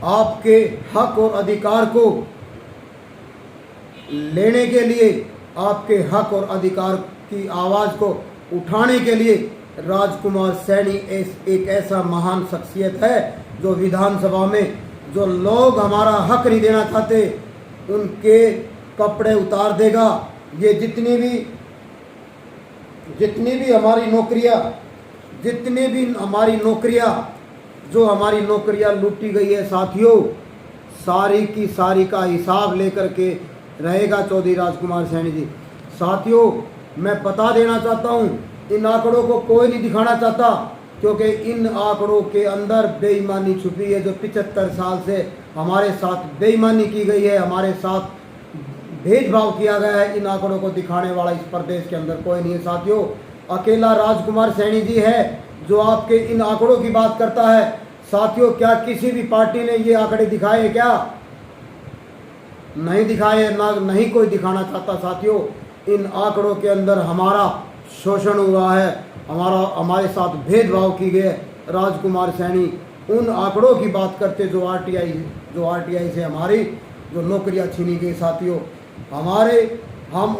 आपके हक और अधिकार को लेने के लिए, आपके हक और अधिकार की आवाज़ को उठाने के लिए राजकुमार सैनी एक ऐसा महान शख्सियत है जो विधानसभा में जो लोग हमारा हक नहीं देना चाहते उनके कपड़े उतार देगा। ये जितनी भी हमारी नौकरियां लूटी गई है साथियों, सारी की सारी का हिसाब लेकर के रहेगा चौधरी राजकुमार सैनी जी। साथियों, मैं बता देना चाहता हूँ, इन आंकड़ों को कोई नहीं दिखाना चाहता क्योंकि इन आंकड़ों के अंदर बेईमानी छुपी है। जो 75 साल से हमारे साथ बेईमानी की गई है, हमारे साथ भेदभाव किया गया है, इन आंकड़ों को दिखाने वाला इस प्रदेश के अंदर कोई नहीं है साथियों। अकेला राजकुमार सैनी जी है जो आपके इन आंकड़ों की बात करता है। साथियों, क्या किसी भी पार्टी ने ये आंकड़े दिखाए क्या? नहीं दिखाए, ना नहीं कोई दिखाना चाहता साथियों। इन आंकड़ों के अंदर हमारा शोषण हुआ है, हमारे साथ भेदभाव की गए। राजकुमार सैनी उन आंकड़ों की बात करते जो आरटीआई से हमारी जो नौकरियां छीनी गई साथियों। हम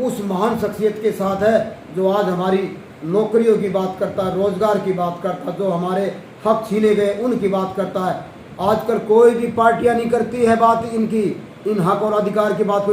उस महान शख्सियत के साथ है जो आज हमारी नौकरियों की बात करता है, रोजगार की बात करता है, जो हमारे हक छीने गए उनकी बात करता है। आजकल कोई भी पार्टियां नहीं करती है बात इनकी, इन हक और अधिकार की बात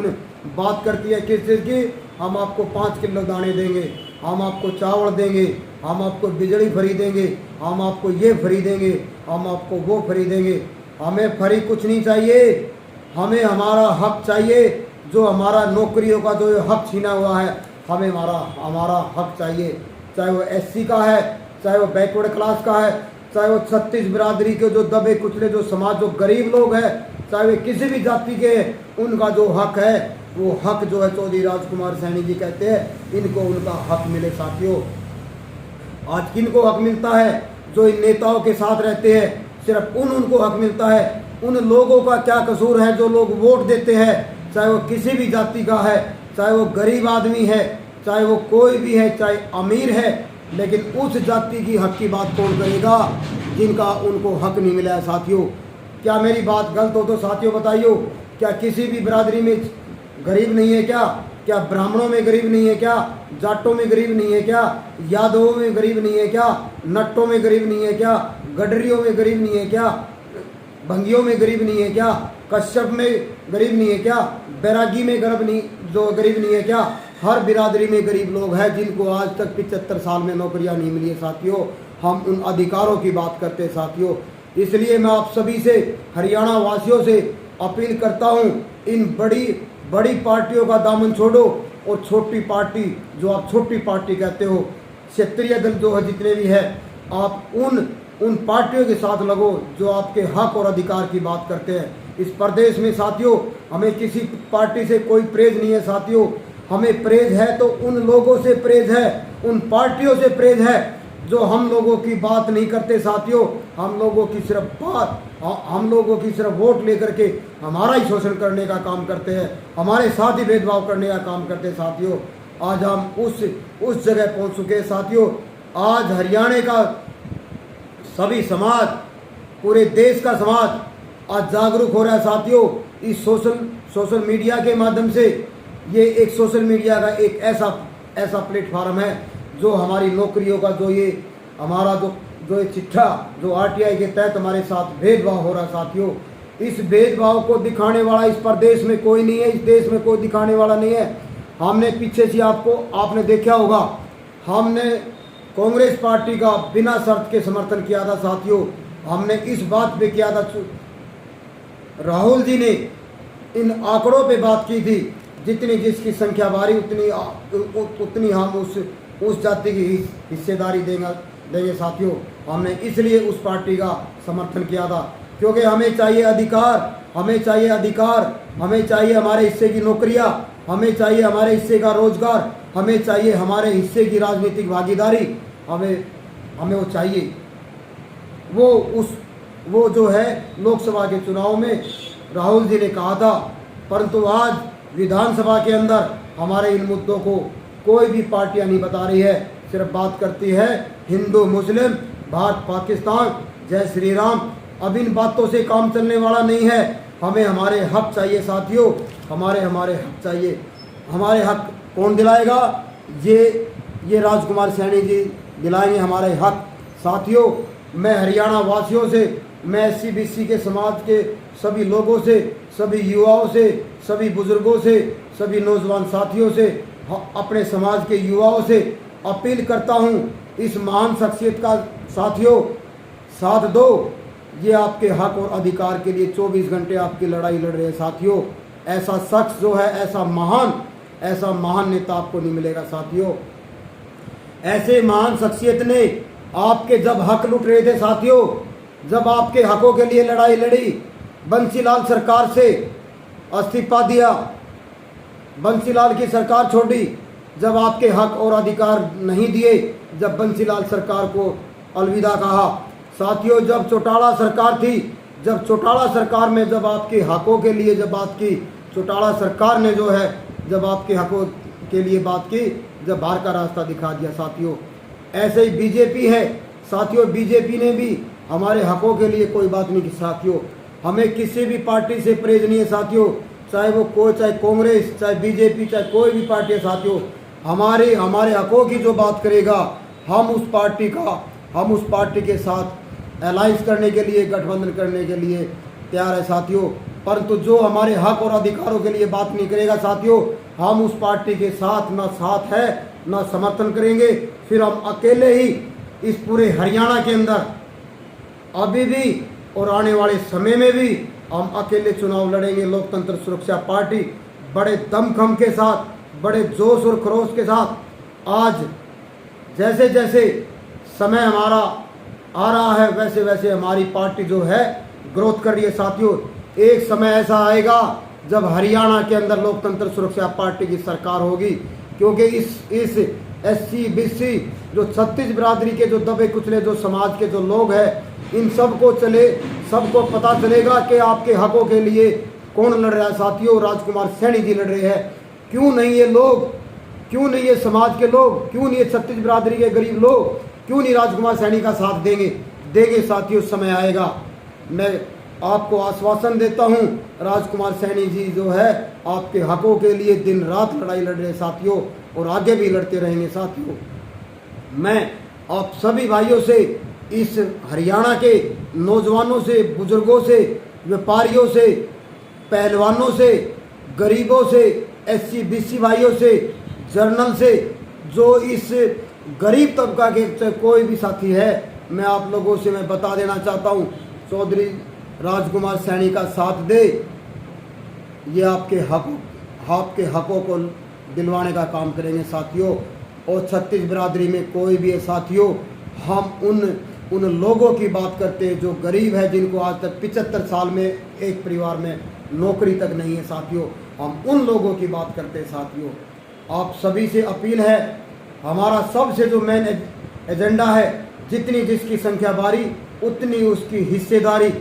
करती है किस चीज़ की? हम आपको 5 किलो दाने देंगे, हम आपको चावल देंगे, हम आपको बिजली फ्री देंगे, हम आपको ये फ्री देंगे, हम आपको वो फ्री देंगे। हमें फ्री कुछ नहीं चाहिए, हमें हमारा हक चाहिए। जो हमारा नौकरियों का जो हक छीना हुआ है, हमें हमारा हक चाहिए। चाहे वो एससी का है, चाहे वो बैकवर्ड क्लास का है, चाहे वो 36 बिरादरी के जो दबे कुचले जो समाज जो गरीब लोग हैं, चाहे वे किसी भी जाति के, उनका जो हक है वो हक जो है चौधरी राजकुमार सैनी जी कहते हैं इनको उनका हक मिले साथियों। आज किनको हक मिलता है? जो इन नेताओं के साथ रहते हैं, सिर्फ उनको हक मिलता है। उन लोगों का क्या कसूर है जो लोग वोट देते हैं, चाहे वो किसी भी जाति का है, चाहे वो गरीब आदमी है, चाहे वो कोई भी है, चाहे अमीर है, लेकिन उस जाति की हक की बात कौन करेगा जिनका उनको हक नहीं मिला है साथियों। क्या मेरी बात गलत हो तो साथियों बताइयो? क्या किसी भी बिरादरी में गरीब नहीं है क्या? क्या ब्राह्मणों में गरीब नहीं है क्या? जाटों में गरीब नहीं है क्या? यादवों में गरीब नहीं है क्या? नट्टों में गरीब नहीं है क्या? गडरियों में गरीब नहीं है क्या? भंगियों में गरीब नहीं है क्या? कश्यप में गरीब नहीं है क्या? बैरागी में गरीब नहीं है क्या? हर बिरादरी में गरीब लोग हैं जिनको आज तक 75 साल में नौकरियां नहीं मिली है साथियों। हम उन अधिकारों की बात करते हैं साथियों। इसलिए मैं आप सभी से, हरियाणा वासियों से अपील करता हूं, इन बड़ी पार्टियों का दामन छोड़ो और छोटी पार्टी, जो आप छोटी पार्टी कहते हो, क्षेत्रीय दल जो है जितने भी है, आप उन पार्टियों के साथ लगो जो आपके हक और अधिकार की बात करते हैं। इस प्रदेश में साथियों हमें किसी पार्टी से कोई प्रेज नहीं है साथियों। हमें प्रेज है तो उन लोगों से प्रेज है, उन पार्टियों से प्रेज है जो हम लोगों की बात नहीं करते साथियों। हम लोगों की सिर्फ वोट लेकर के हमारा ही शोषण करने का काम करते हैं, हमारे साथ ही भेदभाव करने का काम करते हैं साथियों। आज हम उस जगह पहुंच चुके हैं साथियों। आज हरियाणा का सभी समाज, पूरे देश का समाज आज जागरूक हो रहा है साथियों। इस सोशल मीडिया के माध्यम से, ये एक सोशल मीडिया का एक ऐसा प्लेटफार्म है जो हमारी नौकरियों का जो ये हमारा जो ये चिट्ठा जो आरटीआई के तहत हमारे साथ भेदभाव हो रहा है साथियों, इस भेदभाव को दिखाने वाला इस प्रदेश में कोई नहीं है, इस देश में कोई दिखाने वाला नहीं है। हमने पीछे से आपने देखा होगा, हमने कांग्रेस पार्टी का बिना शर्त के समर्थन किया था साथियों। हमने इस बात पे किया था, राहुल जी ने इन आंकड़ों पे बात की थी, जितनी जिसकी संख्या बारी उतनी हम उस जाति की हिस्सेदारी देंगे साथियों। हमने इसलिए उस पार्टी का समर्थन किया था क्योंकि हमें चाहिए अधिकार, हमें चाहिए हमारे हिस्से की नौकरियां, हमें चाहिए हमारे हिस्से का रोजगार, हमें चाहिए हमारे हिस्से की राजनीतिक भागीदारी, हमें वो चाहिए। वो जो है लोकसभा के चुनाव में राहुल जी ने कहा था, परंतु आज विधानसभा के अंदर हमारे इन मुद्दों को कोई भी पार्टियां नहीं बता रही है, सिर्फ बात करती है हिंदू मुस्लिम, भारत पाकिस्तान, जय श्री राम, अब इन बातों से काम चलने वाला नहीं है। हमें हमारे हक चाहिए साथियों, हमारे हक चाहिए। हमारे हक कौन दिलाएगा? ये राजकुमार सैनी जी दिलाएंगे हमारे हक। साथियों, मैं हरियाणा वासियों से, मैं SC/BC के समाज के सभी लोगों से, सभी युवाओं से, सभी बुजुर्गों से, सभी नौजवान साथियों से, अपने समाज के युवाओं से अपील करता हूं, इस महान शख्सियत का साथियों साथ दो। ये आपके हक और अधिकार के लिए 24 घंटे आपकी लड़ाई लड़ रहे हैं साथियों। ऐसा शख्स जो है, ऐसा महान नेता आपको नहीं मिलेगा साथियों। ऐसे महान शख्सियत ने आपके जब हक लूट रहे थे साथियों, जब आपके हकों के लिए लड़ाई लड़ी, बंसीलाल सरकार से इस्तीफा दिया, बंसीलाल की सरकार छोड़ी, जब आपके हक और अधिकार नहीं दिए, जब बंसीलाल सरकार को अलविदा कहा साथियों, जब चौटाला सरकार थी, जब चौटाला सरकार में जब आपके हकों के लिए जब बात की, चौटाला सरकार ने जो है जब आपके हकों के लिए बात की, जब बाहर का रास्ता दिखा दिया साथियों। ऐसे ही बीजेपी है साथियों, बीजेपी ने भी हमारे हकों के लिए कोई बात नहीं की साथियों। हमें किसी भी पार्टी से परहेज नहीं है साथियों, चाहे कांग्रेस, चाहे बीजेपी, चाहे कोई भी पार्टी है साथियों। हमारे हकों की जो बात करेगा, हम उस पार्टी के साथ अलायंस करने के लिए, गठबंधन करने के लिए तैयार है साथियों। परंतु जो हमारे हक और अधिकारों के लिए बात नहीं करेगा साथियों, हम उस पार्टी के साथ न साथ है न समर्थन करेंगे। फिर हम अकेले ही इस पूरे हरियाणा के अंदर अभी भी और आने वाले समय में भी हम अकेले चुनाव लड़ेंगे। लोकतंत्र सुरक्षा पार्टी बड़े दमखम के साथ, बड़े जोश और खरोश के साथ आज जैसे जैसे समय हमारा आ रहा है, वैसे वैसे हमारी पार्टी जो है ग्रोथ कर रही है साथियों। एक समय ऐसा आएगा जब हरियाणा के अंदर लोकतंत्र सुरक्षा पार्टी की सरकार होगी, क्योंकि इस SC/BC जो 36 बिरादरी के जो दबे कुचले जो समाज के जो लोग हैं, इन सबको पता चलेगा कि आपके हकों के लिए कौन लड़ रहा है साथियों। राजकुमार सैनी जी लड़ रहे हैं। क्यों नहीं ये लोग, क्यों नहीं ये समाज के लोग, क्यों नहीं ये 36 बिरादरी के गरीब लोग, क्यों नहीं राजकुमार सैनी का साथ देंगे साथियों। समय आएगा, मैं आपको आश्वासन देता हूं, राजकुमार सैनी जी जो है आपके हकों के लिए दिन रात लड़ाई लड़ रहे साथियों, और आगे भी लड़ते रहेंगे साथियों। मैं आप सभी भाइयों से, इस हरियाणा के नौजवानों से, बुजुर्गों से, व्यापारियों से, पहलवानों से, गरीबों से, SC/BC भाइयों से, जर्नल से, जो इस गरीब तबका के कोई भी साथी है, मैं आप लोगों से मैं बता देना चाहता हूँ, चौधरी राजकुमार सैनी का साथ दे। ये आपके हकों को दिलवाने का काम करेंगे साथियों। और 36 बिरादरी में कोई भी है साथियों, हम उन लोगों की बात करते हैं जो गरीब है, जिनको आज तक 75 साल में एक परिवार में नौकरी तक नहीं है साथियों। हम उन लोगों की बात करते हैं साथियों। आप सभी से अपील है, हमारा सबसे जो मेन एजेंडा है, जितनी जिसकी संख्या बारी उतनी उसकी हिस्सेदारी।